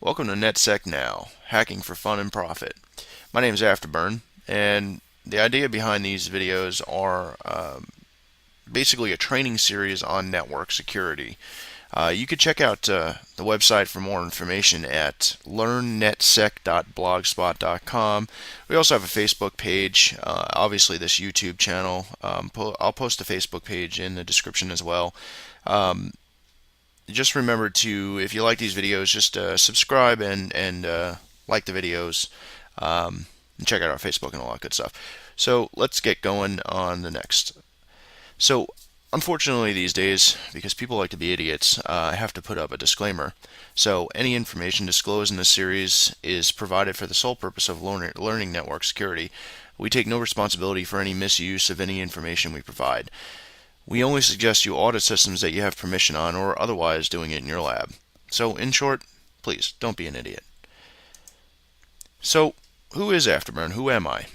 Welcome to NetSec Now, hacking for fun and profit. My name is Afterburn, and the idea behind these videos are basically a training series on network security. You could check out the website for more information at learnnetsec.blogspot.com. We also have a Facebook page, obviously this YouTube channel. I'll post a Facebook page in the description as well. Just remember to, if you like these videos, just subscribe and like the videos, and check out our Facebook and all that good stuff. So let's get going on the next. So unfortunately these days, because people like to be idiots, I have to put up a disclaimer. So any information disclosed in this series is provided for the sole purpose of learning network security. We take no responsibility for any misuse of any information we provide. We only suggest you audit systems that you have permission on or otherwise doing it in your lab. So in short, please don't be an idiot. So who is Afterburn? Who am I?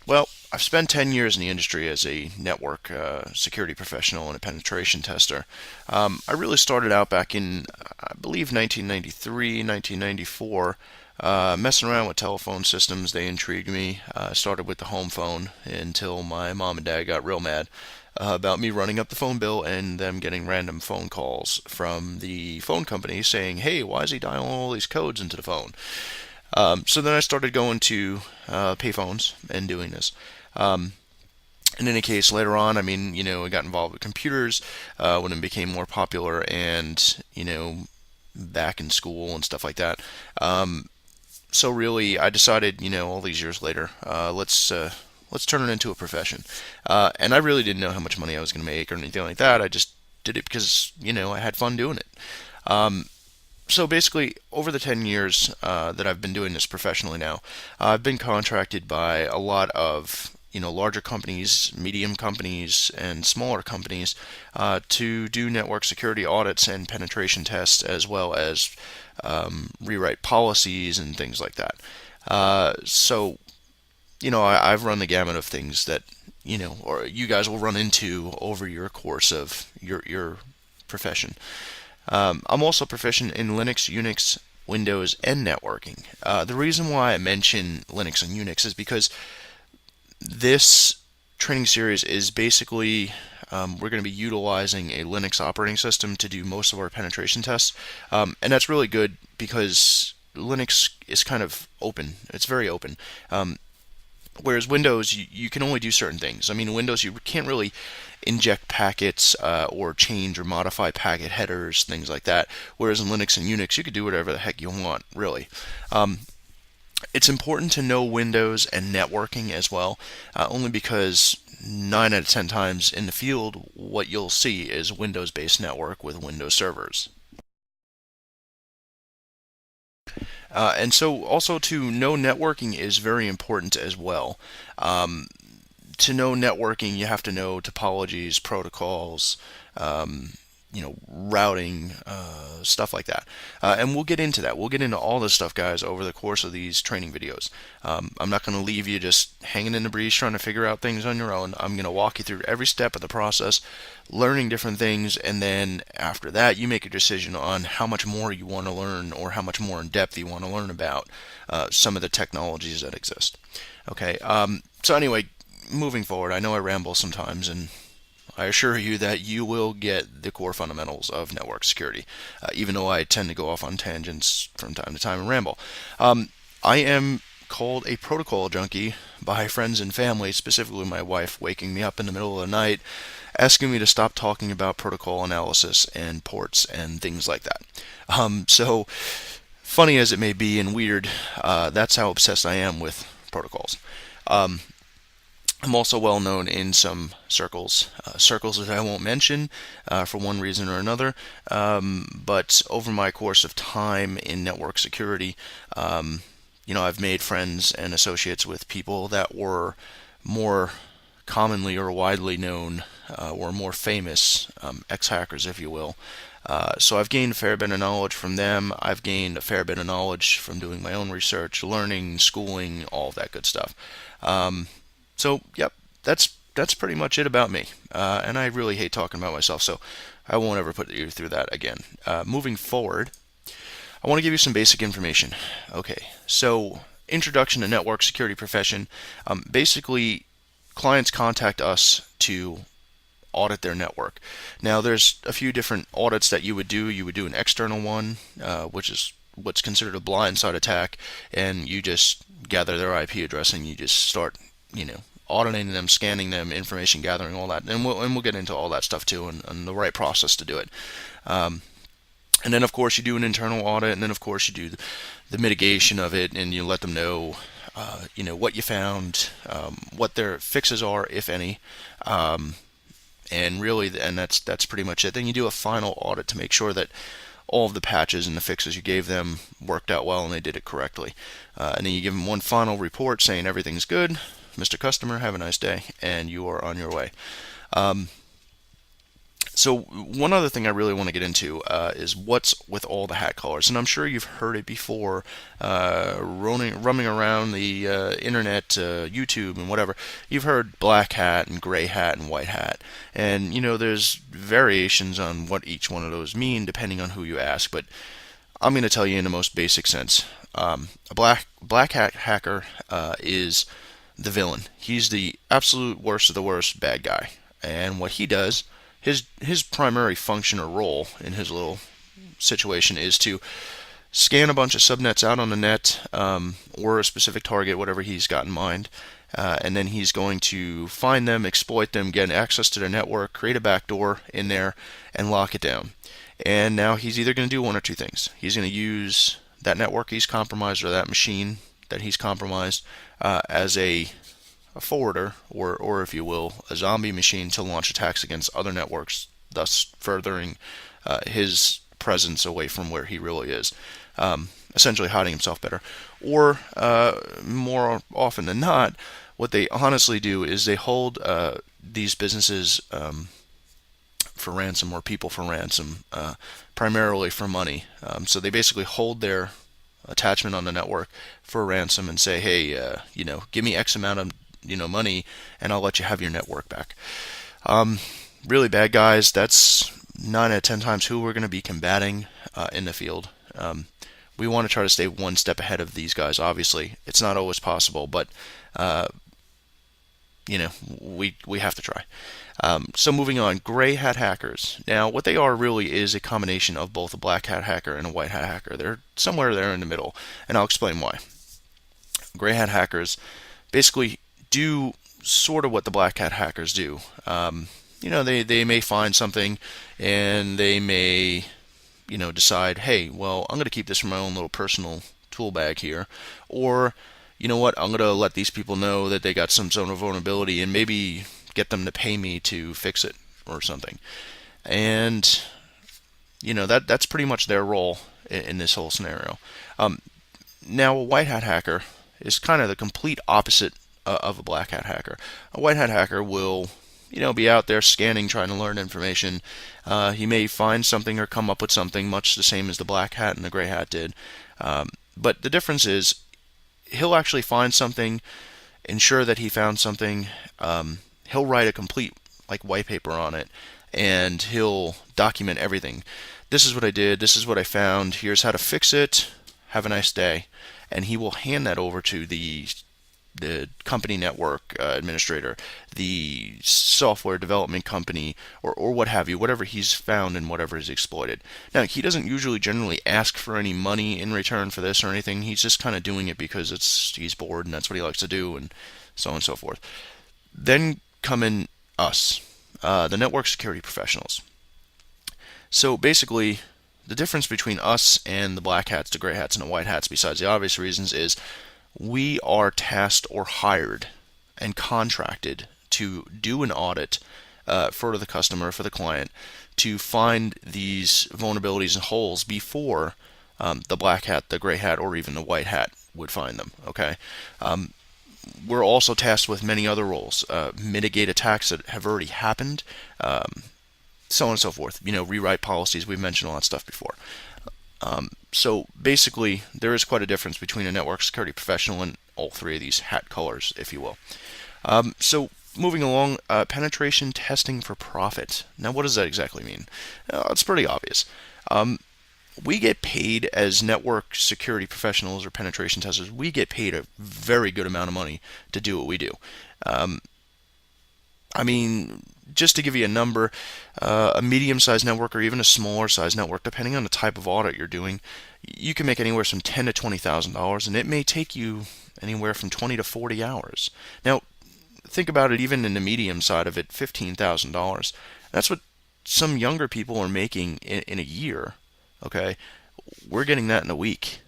Well, I've spent 10 years in the industry as a network security professional and a penetration tester. I really started out back in, I believe, 1993, 1994, messing around with telephone systems. They intrigued me. Started with the home phone until my mom and dad got real mad about me running up the phone bill and them getting random phone calls from the phone company saying, hey, why is he dialing all these codes into the phone? So then I started going to payphones and doing this. In any case, later on, I mean, I got involved with computers when it became more popular and, back in school and stuff like that. So really, I decided, all these years later, let's turn it into a profession. And I really didn't know how much money I was going to make or anything like that. I just did it because, I had fun doing it. So basically, over the 10 years that I've been doing this professionally now, I've been contracted by a lot of larger companies, medium companies, and smaller companies to do network security audits and penetration tests, as well as rewrite policies and things like that. So I've run the gamut of things that or you guys will run into over your course of your profession. I'm also proficient in Linux, Unix, Windows, and networking. The reason why I mention Linux and Unix is because this training series is basically we're going to be utilizing a Linux operating system to do most of our penetration tests, and that's really good because Linux is kind of open. It's very open. Whereas Windows, you can only do certain things. I mean, Windows, you can't really inject packets or change or modify packet headers, things like that. Whereas in Linux and Unix, you could do whatever the heck you want, really. It's important to know Windows and networking as well, only because 9 out of 10 times in the field, what you'll see is Windows-based network with Windows servers. And so also to know networking is very important as well. To know networking, you have to know topologies, protocols, routing, stuff like that. And we'll get into that. We'll get into all this stuff, guys, over the course of these training videos. I'm not going to leave you just hanging in the breeze trying to figure out things on your own. I'm going to walk you through every step of the process, learning different things, and then after that, you make a decision on how much more you want to learn or how much more in depth you want to learn about some of the technologies that exist. Okay, so anyway, moving forward, I know I ramble sometimes, and I assure you that you will get the core fundamentals of network security, even though I tend to go off on tangents from time to time and ramble. I am called a protocol junkie by friends and family, specifically my wife waking me up in the middle of the night, asking me to stop talking about protocol analysis and ports and things like that. So, funny as it may be and weird, that's how obsessed I am with protocols. I'm also well known in some circles, circles that I won't mention for one reason or another. But over my course of time in network security, I've made friends and associates with people that were more commonly or widely known or more famous ex-hackers, if you will. So I've gained a fair bit of knowledge from them. I've gained a fair bit of knowledge from doing my own research, learning, schooling, all of that good stuff. So, yep, that's pretty much it about me. And I really hate talking about myself, so I won't ever put you through that again. Moving forward, I want to give you some basic information. Okay, so introduction to network security profession. Basically, clients contact us to audit their network. Now, there's a few different audits that you would do. You would do an external one, which is what's considered a blindside attack, and you just gather their IP address and you just start, auditing them, scanning them, information gathering, all that. And we'll get into all that stuff too, and the right process to do it. And then, of course, you do an internal audit, and then, of course, you do the mitigation of it, and you let them know, what you found, what their fixes are, if any, and really, and that's pretty much it. Then you do a final audit to make sure that all of the patches and the fixes you gave them worked out well and they did it correctly. And then you give them one final report saying everything's good, Mr. Customer, have a nice day, and you are on your way. So one other thing I really want to get into is what's with all the hat colors, and I'm sure you've heard it before, roaming around the internet, YouTube, and whatever. You've heard black hat and gray hat and white hat, and there's variations on what each one of those mean depending on who you ask. But I'm going to tell you in the most basic sense. A black hat hacker is the villain. He's the absolute worst of the worst bad guy, and what he does. His primary function or role in his little situation is to scan a bunch of subnets out on the net, or a specific target, whatever he's got in mind, and then he's going to find them, exploit them, get access to their network, create a backdoor in there, and lock it down. And now he's either going to do one or two things. He's going to use that network he's compromised, or that machine that he's compromised, as a forwarder, or if you will, a zombie machine to launch attacks against other networks, thus furthering his presence away from where he really is, essentially hiding himself better. Or more often than not, what they honestly do is they hold these businesses for ransom, or people for ransom, primarily for money. So they basically hold their attachment on the network for ransom and say, hey, give me X amount of money, and I'll let you have your network back. Really bad guys. That's 9 out of 10 times who we're going to be combating in the field. We want to try to stay one step ahead of these guys. Obviously, it's not always possible, but we have to try. So moving on, gray hat hackers. Now, what they are really is a combination of both a black hat hacker and a white hat hacker. They're somewhere there in the middle, and I'll explain why. Gray hat hackers basically do sort of what the black hat hackers do. They may find something, and they may, decide, hey, well, I'm going to keep this for my own little personal tool bag here, or you know what, I'm going to let these people know that they got some sort of vulnerability, and maybe get them to pay me to fix it or something. And that's pretty much their role in this whole scenario. Now, a white hat hacker is kind of the complete opposite of a black hat hacker. A white hat hacker will, be out there scanning, trying to learn information. He may find something or come up with something much the same as the black hat and the gray hat did. But the difference is he'll actually find something, ensure that he found something. He'll write a complete white paper on it, and he'll document everything. This is what I did. This is what I found. Here's how to fix it. Have a nice day. And he will hand that over to the company network administrator, the software development company, or what have you, whatever he's found and whatever is exploited. Now, he doesn't usually generally ask for any money in return for this or anything. He's just kind of doing it because he's bored and that's what he likes to do, and so on and so forth. Then come in us, the network security professionals. So basically, the difference between us and the black hats, the gray hats, and the white hats, besides the obvious reasons, is we are tasked or hired and contracted to do an audit for the customer, for the client, to find these vulnerabilities and holes before the black hat, the gray hat, or even the white hat would find them. Okay. We're also tasked with many other roles: mitigate attacks that have already happened, so on and so forth. Rewrite policies. We've mentioned all that stuff before. So basically, there is quite a difference between a network security professional and all three of these hat colors, if you will. So moving along, penetration testing for profit. Now, what does that exactly mean? It's pretty obvious. We get paid as network security professionals or penetration testers. We get paid a very good amount of money to do what we do. Um, I mean, just to give you a number, a medium-sized network or even a smaller-sized network, depending on the type of audit you're doing, you can make anywhere from ten to $20,000, and it may take you anywhere from 20 to 40 hours. Now, think about it. Even in the medium side of it, $15,000. That's what some younger people are making in a year. Okay, we're getting that in a week,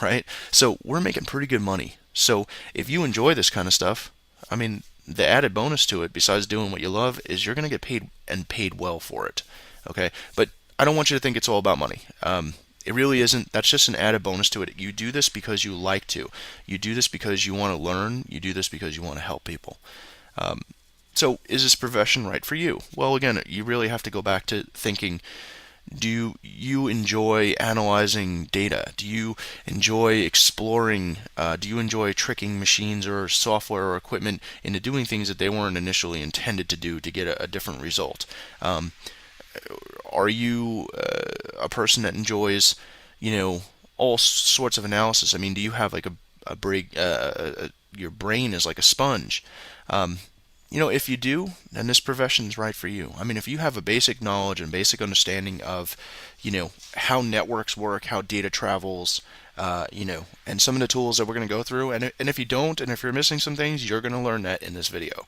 right? So we're making pretty good money. So if you enjoy this kind of stuff, I mean, the added bonus to it, besides doing what you love, is you're going to get paid and paid well for it. Okay, but I don't want you to think it's all about money. It really isn't. That's just an added bonus to it. You do this because you like to. You do this because you want to learn. You do this because you want to help people. Um, so is this profession right for you? Well, again, you really have to go back to thinking, do you enjoy analyzing data? Do you enjoy exploring? Do you enjoy tricking machines or software or equipment into doing things that they weren't initially intended to do to get a different result? Um, are you a person that enjoys, all sorts of analysis? I mean, do you have like a break? Your brain is like a sponge. Um, if you do, then this profession is right for you. I mean, if you have a basic knowledge and basic understanding of, how networks work, how data travels, and some of the tools that we're going to go through, and if you don't, and if you're missing some things, you're going to learn that in this video.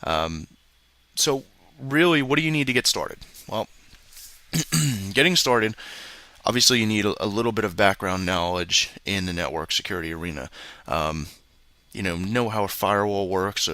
Um, so really, what do you need to get started? Well, getting started, obviously you need a little bit of background knowledge in the network security arena. Know how a firewall works,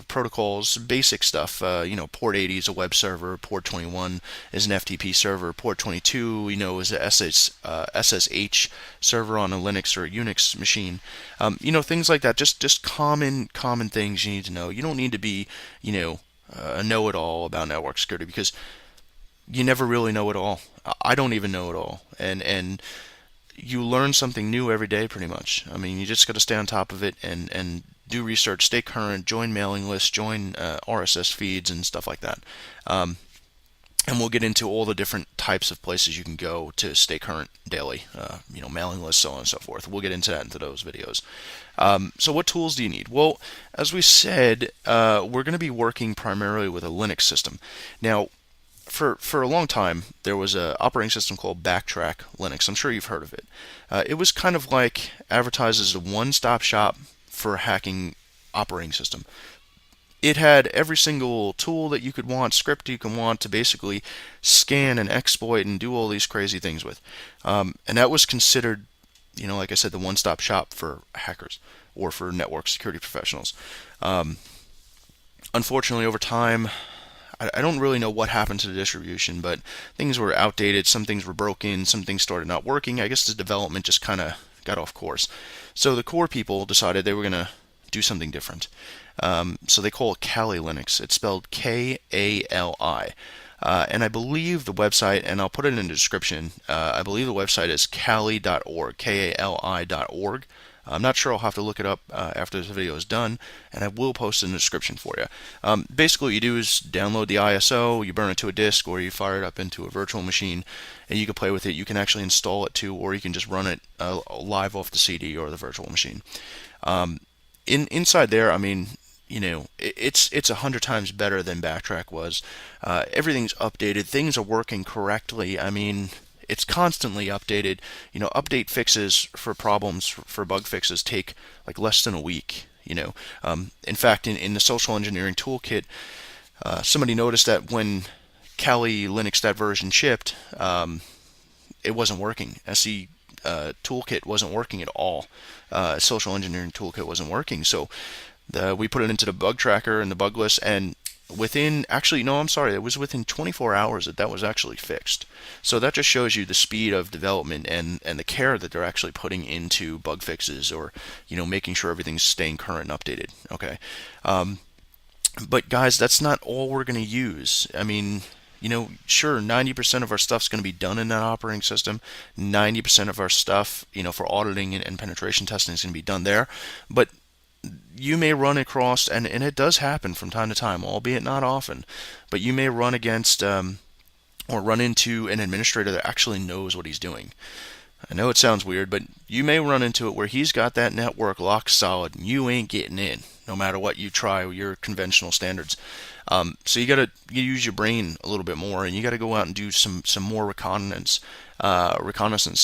protocols, basic stuff. Port 80 is a web server, port 21 is an FTP server, port 22, is a SSH server on a Linux or a Unix machine. Things like that. Just common things you need to know. You don't need to be, a know-it-all about network security, because you never really know it all. I don't even know it all, and you learn something new every day, pretty much. I mean, you just got to stay on top of it and do research, stay current, join mailing lists, join RSS feeds and stuff like that. And we'll get into all the different types of places you can go to stay current daily, mailing lists, so on and so forth. We'll get into that into those videos. So what tools do you need? Well, as we said, we're going to be working primarily with a Linux system. Now, for a long time, there was an operating system called Backtrack Linux. I'm sure you've heard of it. It was kind of like advertised as a one-stop shop for a hacking operating system. It had every single tool that you could want, script you can want to basically scan and exploit and do all these crazy things with. And that was considered, like I said, the one-stop shop for hackers or for network security professionals. Unfortunately, over time, I don't really know what happened to the distribution, but things were outdated, some things were broken, some things started not working. I guess the development just kind of got off course. So the core people decided they were going to do something different. So they call it Kali Linux. It's spelled Kali. And I believe the website, and I'll put it in the description, I believe the website is kali.org, Kali.org. I'm not sure. I'll have to look it up after this video is done, and I will post it in the description for you. Basically, what you do is download the ISO, you burn it to a disk, or you fire it up into a virtual machine, and you can play with it. You can actually install it too, or you can just run it live off the CD or the virtual machine. Inside there, I mean, it's 100 times better than Backtrack was. Everything's updated. Things are working correctly. I mean, it's constantly updated. Update fixes for problems, for bug fixes, take like less than a week. In fact, in the social engineering toolkit, somebody noticed that when Kali Linux, that version shipped, it wasn't working. SE toolkit wasn't working at all. Social engineering toolkit wasn't working. So we put it into the bug tracker and the bug list, and it was within 24 hours that was actually fixed. So that just shows you the speed of development and the care that they're actually putting into bug fixes, or making sure everything's staying current and updated. Okay, but guys, that's not all we're going to use. I mean, sure, 90% of our stuff's going to be done in that operating system. 90% of our stuff, for auditing and penetration testing is going to be done there. But you may run across, and it does happen from time to time, albeit not often, but you may run against or run into an administrator that actually knows what he's doing. I know it sounds weird, but you may run into it where he's got that network locked solid and you ain't getting in, no matter what you try with your conventional standards. So you use your brain a little bit more, and you got to go out and do some more reconnaissance.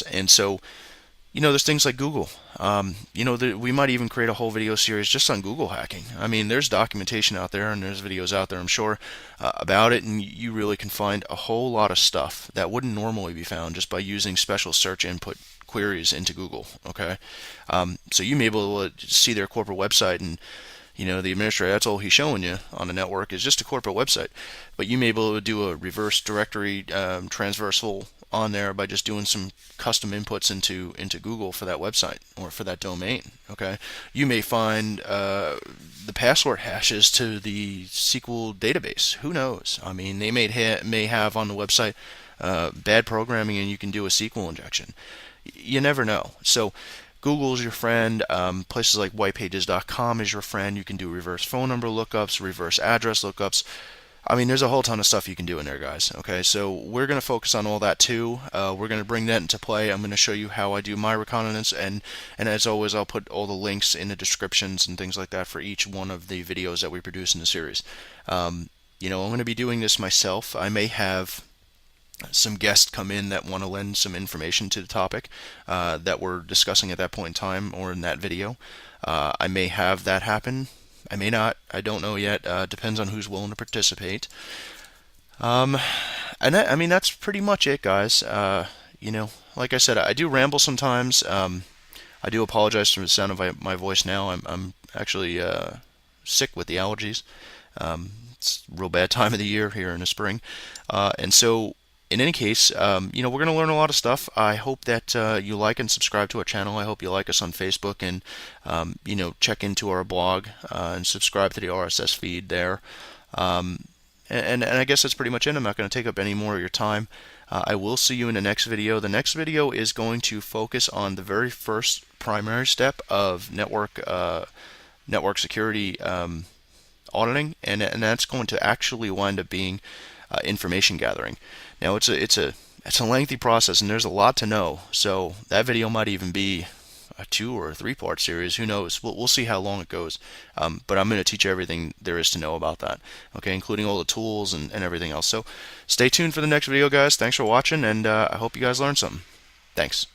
And so, there's things like Google. We might even create a whole video series just on Google hacking. I mean, there's documentation out there and there's videos out there, I'm sure, about it, and you really can find a whole lot of stuff that wouldn't normally be found just by using special search input queries into Google. Okay, so you may be able to see their corporate website, and the administrator, that's all he's showing you on the network is just a corporate website. But you may be able to do a reverse directory transversal on there by just doing some custom inputs into Google for that website or for that domain. Okay, you may find the password hashes to the SQL database. Who knows? I mean, they may have on the website bad programming, and you can do a SQL injection. You never know. So Google is your friend. Places like whitepages.com is your friend. You can do reverse phone number lookups, reverse address lookups. I mean, there's a whole ton of stuff you can do in there, guys. Okay, so we're going to focus on all that too. We're going to bring that into play. I'm going to show you how I do my reconnaissance, and as always, I'll put all the links in the descriptions and things like that for each one of the videos that we produce in the series. I'm going to be doing this myself. I may have some guests come in that want to lend some information to the topic that we're discussing at that point in time or in that video. I may have that happen. I may not. I don't know yet. Depends on who's willing to participate. I mean, that's pretty much it, guys. Like I said, I do ramble sometimes. I do apologize for the sound of my voice now. I'm actually sick with the allergies. It's a real bad time of the year here in the spring. And so, in any case, we're going to learn a lot of stuff. I hope that you like and subscribe to our channel. I hope you like us on Facebook and, check into our blog and subscribe to the RSS feed there. And I guess that's pretty much it. I'm not going to take up any more of your time. I will see you in the next video. The next video is going to focus on the very first primary step of network security auditing, and that's going to actually wind up being information gathering. Now it's a lengthy process, and there's a lot to know. So that video might even be a 2 or a 3-part series. Who knows? We'll see how long it goes. But I'm going to teach you everything there is to know about that. Okay, including all the tools and everything else. So stay tuned for the next video, guys. Thanks for watching, and I hope you guys learned something. Thanks.